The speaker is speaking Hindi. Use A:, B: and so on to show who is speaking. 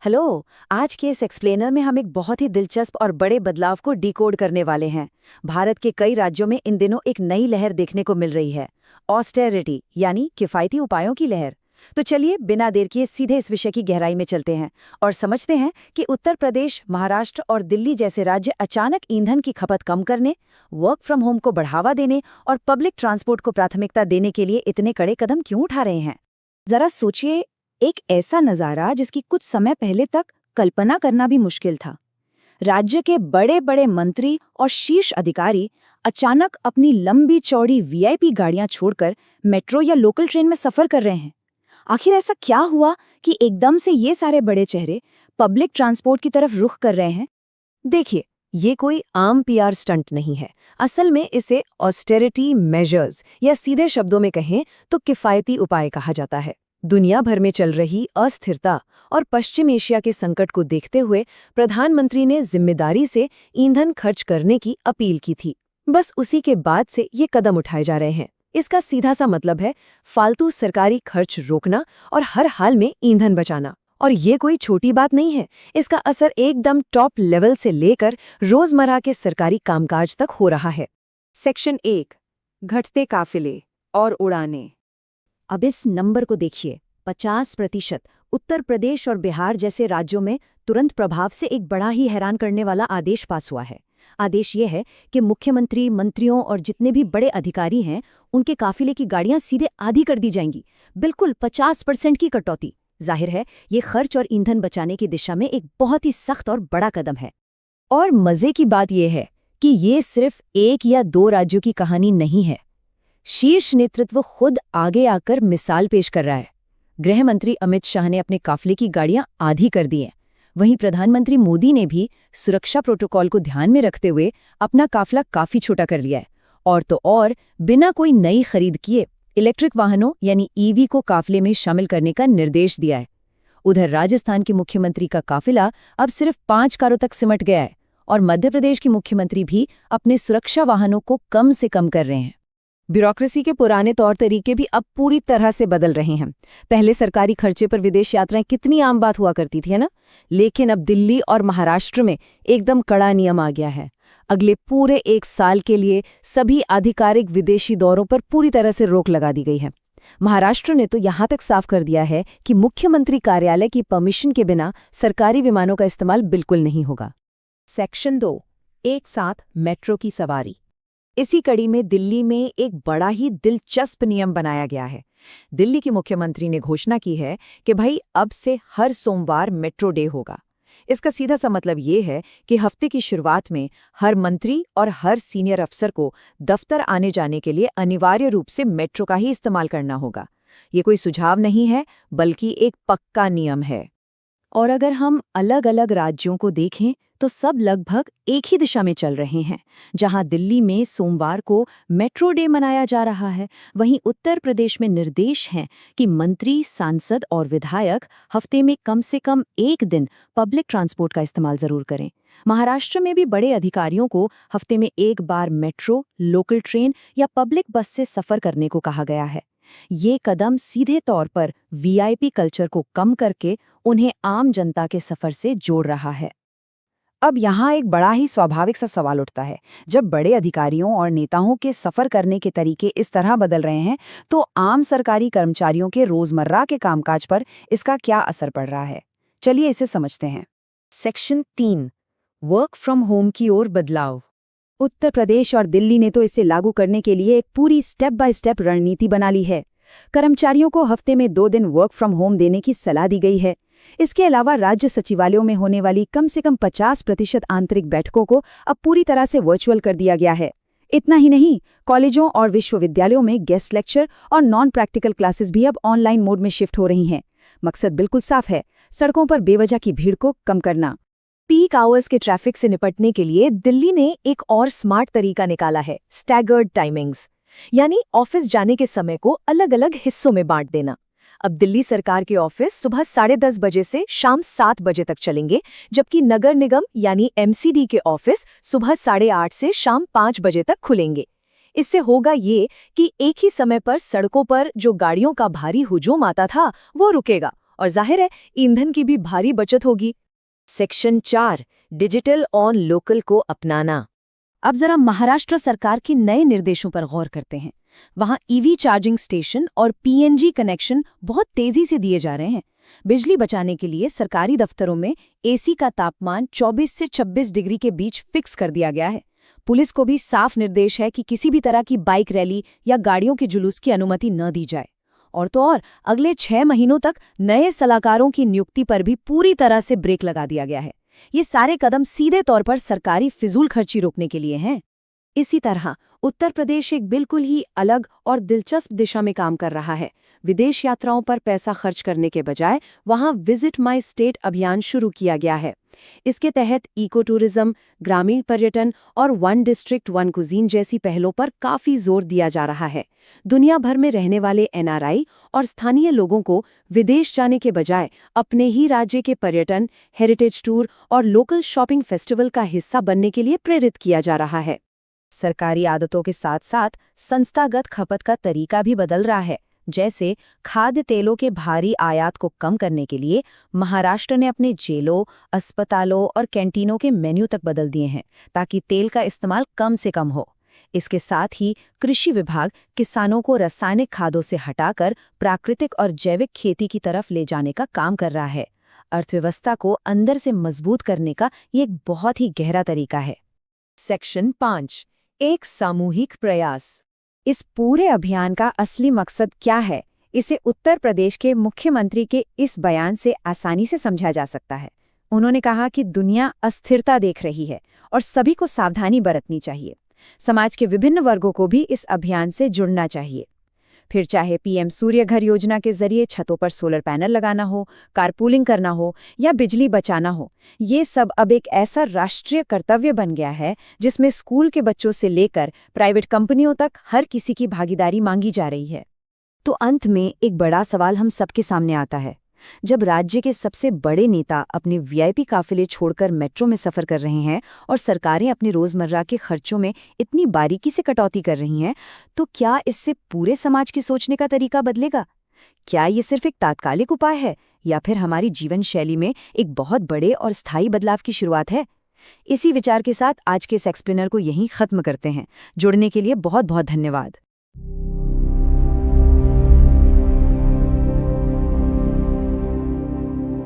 A: हेलो। आज के इस एक्सप्लेनर में हम एक बहुत ही दिलचस्प और बड़े बदलाव को डिकोड करने वाले हैं। भारत के कई राज्यों में इन दिनों एक नई लहर देखने को मिल रही है, ऑस्टेरिटी यानी किफायती उपायों की लहर। तो चलिए बिना देर किए सीधे इस विषय की गहराई में चलते हैं और समझते हैं कि उत्तर प्रदेश, महाराष्ट्र और दिल्ली जैसे राज्य अचानक ईंधन की खपत कम करने, वर्क फ्रॉम होम को बढ़ावा देने और पब्लिक ट्रांसपोर्ट को प्राथमिकता देने के लिए इतने कड़े कदम क्यों उठा रहे हैं। जरा सोचिए, एक ऐसा नजारा जिसकी कुछ समय पहले तक कल्पना करना भी मुश्किल था। राज्य के बड़े बड़े मंत्री और शीर्ष अधिकारी अचानक अपनी लंबी चौड़ी वीआईपी गाड़ियां छोड़कर मेट्रो या लोकल ट्रेन में सफर कर रहे हैं। आखिर ऐसा क्या हुआ कि एकदम से ये सारे बड़े चेहरे पब्लिक ट्रांसपोर्ट की तरफ रुख कर रहे हैं?
B: देखिए, ये कोई आम पीआर स्टंट नहीं है। असल में इसे ऑस्टेरिटी मेजर्स या सीधे शब्दों में कहें तो किफायती उपाय कहा जाता है। दुनिया भर में चल रही अस्थिरता और पश्चिम एशिया के संकट को देखते हुए प्रधानमंत्री ने जिम्मेदारी से ईंधन खर्च करने की अपील की थी। बस उसी के बाद से ये कदम उठाए जा रहे हैं। इसका सीधा सा मतलब है फालतू सरकारी खर्च रोकना और हर हाल में ईंधन बचाना। और ये कोई छोटी बात नहीं है। इसका असर एकदम टॉप लेवल से लेकर रोजमर्रा के सरकारी कामकाज तक हो रहा है।
A: सेक्शन 1, घटते काफिले और उड़ानें। अब इस नंबर को देखिए, 50%। उत्तर प्रदेश और बिहार जैसे राज्यों में तुरंत प्रभाव से एक बड़ा ही हैरान करने वाला आदेश पास हुआ है। आदेश ये है कि मुख्यमंत्री, मंत्रियों और जितने भी बड़े अधिकारी हैं, उनके काफिले की गाड़ियां सीधे आधी कर दी जाएंगी। बिल्कुल 50% की कटौती। जाहिर है, ये खर्च और ईंधन बचाने की दिशा में एक बहुत ही सख्त और बड़ा कदम है। और मजे की बात यह है कि ये सिर्फ एक या दो राज्यों की कहानी नहीं है। शीर्ष नेतृत्व खुद आगे आकर मिसाल पेश कर रहा है। गृह मंत्री अमित शाह ने अपने काफिले की गाड़ियां आधी कर दी हैं। वहीं प्रधानमंत्री मोदी ने भी सुरक्षा प्रोटोकॉल को ध्यान में रखते हुए अपना काफिला काफी छोटा कर लिया है। और तो और बिना कोई नई खरीद किए इलेक्ट्रिक वाहनों यानी ईवी को काफिले में शामिल करने का निर्देश दिया है। उधर राजस्थान के मुख्यमंत्री का काफिला अब सिर्फ 5 कारों तक सिमट गया है और मध्य प्रदेश के मुख्यमंत्री भी अपने सुरक्षा वाहनों को कम से कम कर रहे हैं। ब्यूरोक्रेसी के पुराने तौर तरीके भी अब पूरी तरह से बदल रहे हैं। पहले सरकारी खर्चे पर विदेश यात्राएं कितनी आम बात हुआ करती थी, है ना? लेकिन अब दिल्ली और महाराष्ट्र में एकदम कड़ा नियम आ गया है। अगले पूरे 1 साल के लिए सभी आधिकारिक विदेशी दौरों पर पूरी तरह से रोक लगा दी गई है। महाराष्ट्र ने तो यहां तक साफ कर दिया है कि मुख्यमंत्री कार्यालय की परमिशन के बिना सरकारी विमानों का इस्तेमाल बिल्कुल नहीं होगा।
B: सेक्शन 2, एक साथ मेट्रो की सवारी।
A: इसी कड़ी में दिल्ली में एक बड़ा ही दिलचस्प नियम बनाया गया है। दिल्ली के मुख्यमंत्री ने घोषणा की है कि भाई अब से हर सोमवार मेट्रो डे होगा। इसका सीधा सा मतलब ये है कि हफ्ते की शुरुआत में हर मंत्री और हर सीनियर अफसर को दफ्तर आने जाने के लिए अनिवार्य रूप से मेट्रो का ही इस्तेमाल करना होगा। ये कोई सुझाव नहीं है, बल्कि एक पक्का नियम है। और अगर हम अलग अलग राज्यों को देखें तो सब लगभग एक ही दिशा में चल रहे हैं। जहां दिल्ली में सोमवार को मेट्रो डे मनाया जा रहा है, वहीं उत्तर प्रदेश में निर्देश हैं कि मंत्री, सांसद और विधायक हफ्ते में कम से कम एक दिन पब्लिक ट्रांसपोर्ट का इस्तेमाल जरूर करें। महाराष्ट्र में भी बड़े अधिकारियों को हफ्ते में एक बार मेट्रो, लोकल ट्रेन या पब्लिक बस से सफर करने को कहा गया है। ये कदम सीधे तौर पर वीआईपी कल्चर को कम करके उन्हें आम जनता के सफर से जोड़ रहा है। अब यहाँ एक बड़ा ही स्वाभाविक सा सवाल उठता है, जब बड़े अधिकारियों और नेताओं के सफर करने के तरीके इस तरह बदल रहे हैं, तो आम सरकारी कर्मचारियों के रोजमर्रा के कामकाज पर इसका क्या असर पड़ रहा है? चलिए इसे समझते हैं।
B: सेक्शन 3, वर्क फ्रॉम होम की ओर बदलाव।
A: उत्तर प्रदेश और दिल्ली ने तो इसे लागू करने के लिए एक पूरी स्टेप बाय स्टेप रणनीति बना ली है। कर्मचारियों को हफ्ते में 2 दिन वर्क फ्रॉम होम देने की सलाह दी गई है। इसके अलावा राज्य सचिवालयों में होने वाली कम से कम 50% आंतरिक बैठकों को अब पूरी तरह से वर्चुअल कर दिया गया है। इतना ही नहीं, कॉलेजों और विश्वविद्यालयों में गेस्ट लेक्चर और नॉन प्रैक्टिकल क्लासेस भी अब ऑनलाइन मोड में शिफ्ट हो रही हैं। मकसद बिल्कुल साफ है, सड़कों पर बेवजह की भीड़ को कम करना।
B: पीक आवर्स के ट्रैफिक से निपटने के लिए दिल्ली ने एक और स्मार्ट तरीका निकाला है, स्टैगर्ड टाइमिंग्स, यानी ऑफिस जाने के समय को अलग अलग हिस्सों में बांट देना। अब दिल्ली सरकार के ऑफिस सुबह 10:30 बजे से शाम 7 बजे तक चलेंगे, जबकि नगर निगम यानी एमसीडी के ऑफिस सुबह 8:30 से शाम 5 बजे तक खुलेंगे। इससे होगा ये कि एक ही समय पर सड़कों पर जो गाड़ियों का भारी हुजूम आता था वो रुकेगा और जाहिर है ईंधन की भी भारी बचत होगी।
A: सेक्शन 4 डिजिटल ऑन लोकल को अपनाना। अब जरा महाराष्ट्र सरकार के नए निर्देशों पर गौर करते हैं। वहां ईवी चार्जिंग स्टेशन और पीएनजी कनेक्शन बहुत तेजी से दिए जा रहे हैं। बिजली बचाने के लिए सरकारी दफ्तरों में एसी का तापमान 24 से 26 डिग्री के बीच फिक्स कर दिया गया है। पुलिस को भी साफ निर्देश है कि किसी भी तरह की बाइक रैली या गाड़ियों के जुलूस की अनुमति न दी जाए। और तो और अगले 6 महीनों तक नए सलाहकारों की नियुक्ति पर भी पूरी तरह से ब्रेक लगा दिया गया है। ये सारे कदम सीधे तौर पर सरकारी फिजूल खर्ची रोकने के लिए हैं। इसी तरह उत्तर प्रदेश एक बिल्कुल ही अलग और दिलचस्प दिशा में काम कर रहा है। विदेश यात्राओं पर पैसा खर्च करने के बजाय वहां विजिट माई स्टेट अभियान शुरू किया गया है। इसके तहत इको टूरिज्म, ग्रामीण पर्यटन और वन डिस्ट्रिक्ट वन कुजीन जैसी पहलों पर काफी जोर दिया जा रहा है। दुनिया भर में रहने वाले एनआरआई और स्थानीय लोगों को विदेश जाने के बजाय अपने ही राज्य के पर्यटन, हेरिटेज टूर और लोकल शॉपिंग फेस्टिवल का हिस्सा बनने के लिए प्रेरित किया जा रहा है। सरकारी आदतों के साथ साथ संस्थागत खपत का तरीका भी बदल रहा है। जैसे खाद्य तेलों के भारी आयात को कम करने के लिए महाराष्ट्र ने अपने जेलों, अस्पतालों और कैंटीनों के मेन्यू तक बदल दिए हैं ताकि तेल का इस्तेमाल कम से कम हो। इसके साथ ही कृषि विभाग किसानों को रासायनिक खादों से हटाकर प्राकृतिक और जैविक खेती की तरफ ले जाने का काम कर रहा है। अर्थव्यवस्था को अंदर से मजबूत करने का ये एक बहुत ही गहरा तरीका है। सेक्शन 5 एक सामूहिक प्रयास। इस पूरे अभियान का असली मकसद क्या है, इसे उत्तर प्रदेश के मुख्यमंत्री के इस बयान से आसानी से समझा जा सकता है। उन्होंने कहा कि दुनिया अस्थिरता देख रही है और सभी को सावधानी बरतनी चाहिए। समाज के विभिन्न वर्गों को भी इस अभियान से जुड़ना चाहिए। फिर चाहे पीएम सूर्य घर योजना के जरिए छतों पर सोलर पैनल लगाना हो, कारपूलिंग करना हो या बिजली बचाना हो, ये सब अब एक ऐसा राष्ट्रीय कर्तव्य बन गया है जिसमें स्कूल के बच्चों से लेकर प्राइवेट कंपनियों तक हर किसी की भागीदारी मांगी जा रही है। तो अंत में एक बड़ा सवाल हम सबके सामने आता है। जब राज्य के सबसे बड़े नेता अपने वीआईपी काफिले छोड़कर मेट्रो में सफर कर रहे हैं और सरकारें अपने रोजमर्रा के खर्चों में इतनी बारीकी से कटौती कर रही हैं, तो क्या इससे पूरे समाज की सोचने का तरीका बदलेगा? क्या ये सिर्फ एक तात्कालिक उपाय है या फिर हमारी जीवन शैली में एक बहुत बड़े और स्थायी बदलाव की शुरुआत है? इसी विचार के साथ आज के इस एक्सप्लेनर को यहीं खत्म करते हैं। जुड़ने के लिए बहुत बहुत धन्यवाद।